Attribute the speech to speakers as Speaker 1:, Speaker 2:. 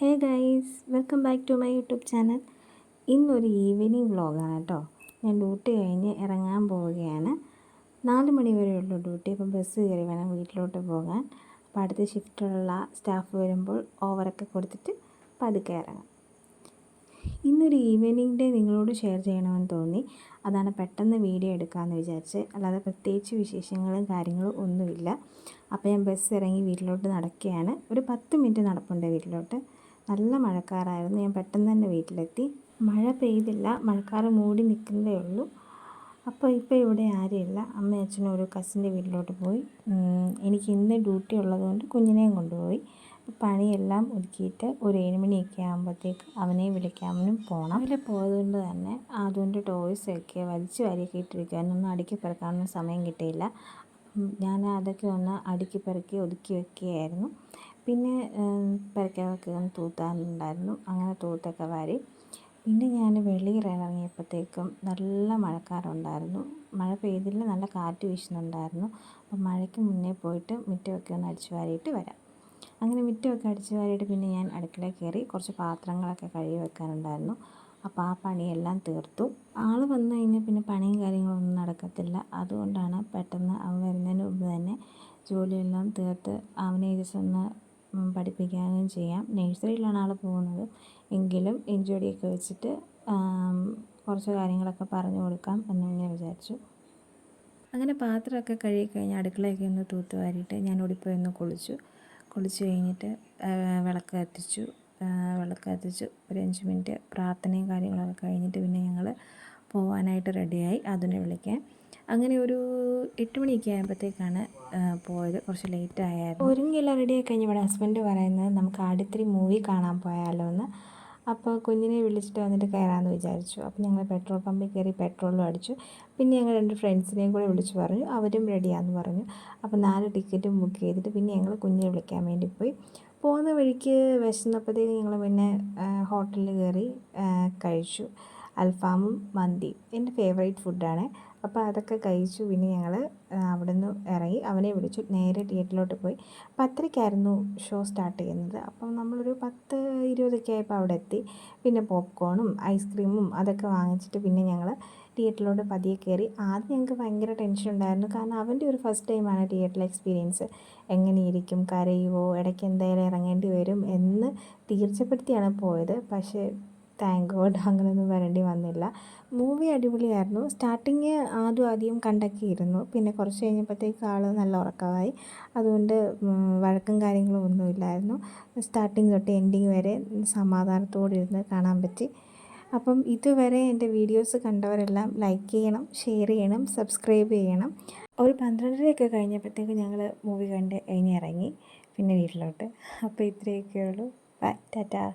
Speaker 1: Hey guys, welcome back to my YouTube channel. ഇന്നൊരു evening വ്ളോഗാണ് കേട്ടോ. ഞാൻ ഡ്യൂട്ടി കഴിഞ്ഞ് ഇറങ്ങാൻ പോവുകയാണ്. 4 മണി വരെയുള്ളൂ ഡ്യൂട്ടി. അപ്പം ബസ് കയറി വേണം വീട്ടിലോട്ട് പോകാൻ. അപ്പോൾ അടുത്ത ഷിഫ്റ്റിലുള്ള സ്റ്റാഫ് വരുമ്പോൾ ഓവറൊക്കെ കൊടുത്തിട്ട് പതുക്കെ ഇറങ്ങാം. ഇന്നൊരു ഈവനിങ് ഡേ നിങ്ങളോട് ഷെയർ ചെയ്യണമെന്ന് തോന്നി. അതാണ് പെട്ടെന്ന് വീഡിയോ എടുക്കാമെന്ന് വിചാരിച്ച്. അല്ലാതെ പ്രത്യേകിച്ച് വിശേഷങ്ങളും കാര്യങ്ങളും ഒന്നുമില്ല. അപ്പോൾ ഞാൻ ബസ് ഇറങ്ങി വീട്ടിലോട്ട് നടക്കുകയാണ്. ഒരു 10 മിനിറ്റ് നടപ്പുണ്ട് വീട്ടിലോട്ട്. നല്ല മഴക്കാറായിരുന്നു. ഞാൻ പെട്ടെന്ന് തന്നെ വീട്ടിലെത്തി. മഴ പെയ്തില്ല, മഴക്കാറ് മൂടി നിൽക്കുന്നതേ ഉള്ളൂ. അപ്പോൾ ഇവിടെ ആരുമില്ല. അമ്മയും അച്ഛനും ഒരു കസിൻ്റെ വീട്ടിലോട്ട് പോയി. എനിക്ക് ഇന്ന് ഡ്യൂട്ടി ഉള്ളതുകൊണ്ട് കുഞ്ഞിനെയും കൊണ്ടുപോയി. പണിയെല്ലാം ഒതുക്കിയിട്ട് ഒരു 7 മണിയൊക്കെ ആകുമ്പോഴത്തേക്ക് അവനെ വിളിക്കാനും പോകണം. അതിൽ പോയതുകൊണ്ട് തന്നെ അതുകൊണ്ട് ടോയ്സൊക്കെ വലിച്ചു വാരിയൊക്കെ ഇട്ടിരിക്കാനൊന്നും അടുക്കി പെറുക്കാനൊന്നും സമയം കിട്ടിയില്ല. ഞാൻ അതൊക്കെ ഒന്ന് അടുക്കി പെറുക്കി ഒതുക്കി വെക്കുകയായിരുന്നു. പിന്നെ പെരക്കകമൊക്കെ ഒന്ന് തൂത്താനുണ്ടായിരുന്നു. അങ്ങനെ തൂത്തൊക്കെ വാരി. പിന്നെ ഞാൻ വെളിയിൽ ഇറങ്ങിയപ്പോഴത്തേക്കും നല്ല മഴക്കാറുണ്ടായിരുന്നു. മഴ പെയ്തില്ല, നല്ല കാറ്റ് വീശുന്നുണ്ടായിരുന്നു. അപ്പം മഴയ്ക്ക് മുന്നേ പോയിട്ട് മുറ്റമൊക്കെ ഒന്ന് അടിച്ചു വാരിയിട്ട് വരാം. അങ്ങനെ മുറ്റമൊക്കെ അടിച്ചു വാരിയിട്ട് പിന്നെ ഞാൻ അടുക്കളയിൽ കയറി. കുറച്ച് പാത്രങ്ങളൊക്കെ കഴുകി വെക്കാനുണ്ടായിരുന്നു. അപ്പോൾ ആ പണിയെല്ലാം തീർത്തു. ആൾ വന്നു കഴിഞ്ഞാൽ പിന്നെ പണിയും കാര്യങ്ങളൊന്നും നടക്കത്തില്ല. അതുകൊണ്ടാണ് പെട്ടെന്ന് അവൻ വരുന്നതിന് മുമ്പ് തന്നെ ജോലിയെല്ലാം തീർത്ത് അവനെ ഒന്ന് പഠിപ്പിക്കുകയും ചെയ്യാം. നഴ്സറിയിലാണ് ആൾ പോകുന്നത്. എങ്കിലും എൻജോടിയൊക്കെ വെച്ചിട്ട് കുറച്ച് കാര്യങ്ങളൊക്കെ പറഞ്ഞു കൊടുക്കാം എന്നിങ്ങനെ വിചാരിച്ചു. അങ്ങനെ പാത്രമൊക്കെ കഴുകി കഴിഞ്ഞ് അടുക്കളയൊക്കെ ഒന്ന് തൂത്ത് വാരിയിട്ട് ഞാൻ ഓടിപ്പോയി ഒന്ന് കുളിച്ച് കഴിഞ്ഞിട്ട് വിളക്ക് കത്തിച്ചു. ഒരു 5 മിനിറ്റ് പ്രാർത്ഥനയും കാര്യങ്ങളൊക്കെ കഴിഞ്ഞിട്ട് പിന്നെ ഞങ്ങൾ പോകാനായിട്ട് റെഡിയായി അതിനെ വിളിക്കാൻ. അങ്ങനെ ഒരു 8 മണിയൊക്കെ ആയപ്പോഴത്തേക്കാണ് പോയത്. കുറച്ച് ലേറ്റ് ആയായിരുന്നു. ഒരുങ്ങിയെല്ലാം റെഡിയായി കഴിഞ്ഞ് ഇവിടെ ഹസ്ബൻഡ് പറയുന്നത് നമുക്ക് ആടുത്രി മൂവി കാണാൻ പോയാലോ എന്ന്. അപ്പോൾ കുഞ്ഞിനെ വിളിച്ചിട്ട് വന്നിട്ട് കയറാമെന്ന് വിചാരിച്ചു. അപ്പോൾ ഞങ്ങൾ പെട്രോൾ പമ്പിൽ കയറി പെട്രോളും അടിച്ചു. പിന്നെ ഞങ്ങൾ 2 ഫ്രണ്ട്സിനെയും കൂടെ വിളിച്ച് പറഞ്ഞു. അവരും റെഡിയാണെന്ന് പറഞ്ഞു. അപ്പോൾ 4 ടിക്കറ്റും ബുക്ക് ചെയ്തിട്ട് പിന്നെ ഞങ്ങൾ കുഞ്ഞിനെ വിളിക്കാൻ വേണ്ടി പോയി. പോകുന്ന വഴിക്ക് വിശന്നപ്പോഴത്തേക്ക് ഞങ്ങൾ പിന്നെ ഹോട്ടലിൽ കയറി കഴിച്ചു. അൽഫാമും മന്തിയും എൻ്റെ ഫേവറേറ്റ് ഫുഡാണ്. അപ്പോൾ അതൊക്കെ കഴിച്ചു. പിന്നെ ഞങ്ങൾ അവിടെ നിന്ന് ഇറങ്ങി അവനെ വിളിച്ചു. നേരെ തിയേറ്ററിലോട്ട് പോയി. 10:30-ക്കായിരുന്നു ഷോ സ്റ്റാർട്ട് ചെയ്യുന്നത്. അപ്പം നമ്മളൊരു 10:20 ആയപ്പോൾ അവിടെ എത്തി. പിന്നെ പോപ്കോണും ഐസ്ക്രീമും അതൊക്കെ വാങ്ങിച്ചിട്ട് പിന്നെ ഞങ്ങൾ തിയേറ്ററിലോട്ട് പതിയെ കയറി. ആദ്യം ഞങ്ങൾക്ക് ഭയങ്കര ടെൻഷൻ ഉണ്ടായിരുന്നു. കാരണം അവൻ്റെ ഒരു ഫസ്റ്റ് ടൈമാണ് തിയേറ്ററിൽ എക്സ്പീരിയൻസ്. എങ്ങനെയിരിക്കും, കരയുമോ, ഇടയ്ക്ക് എന്തായാലും ഇറങ്ങേണ്ടി വരും എന്ന് തീർച്ചപ്പെടുത്തിയാണ് പോയത്. പക്ഷേ താങ്ക് ഗോഡ് അങ്ങനെയൊന്നും വരേണ്ടി വന്നില്ല. മൂവി അടിപൊളിയായിരുന്നു. സ്റ്റാർട്ടിങ് ആദ്യം കണ്ടൊക്കെ ഇരുന്നു. പിന്നെ കുറച്ച് കഴിഞ്ഞപ്പോഴത്തേക്ക് ആൾ നല്ല ഉറക്കമായി. അതുകൊണ്ട് വഴക്കും കാര്യങ്ങളും ഒന്നുമില്ലായിരുന്നു. സ്റ്റാർട്ടിങ് തൊട്ട് എൻഡിങ് വരെ സമാധാനത്തോടെ ഇരുന്ന് കാണാൻ പറ്റി. അപ്പം ഇതുവരെ എൻ്റെ വീഡിയോസ് കണ്ടവരെല്ലാം ലൈക്ക് ചെയ്യണം, ഷെയർ ചെയ്യണം, സബ്സ്ക്രൈബ് ചെയ്യണം. ഒരു 12:30 കഴിഞ്ഞപ്പോഴത്തേക്ക് ഞങ്ങൾ മൂവി കണ്ട് ഇറങ്ങി പിന്നെ വീട്ടിലോട്ട്. അപ്പോൾ ഇത്രയൊക്കെ ഉള്ളൂ. ബൈ, ടാറ്റാ.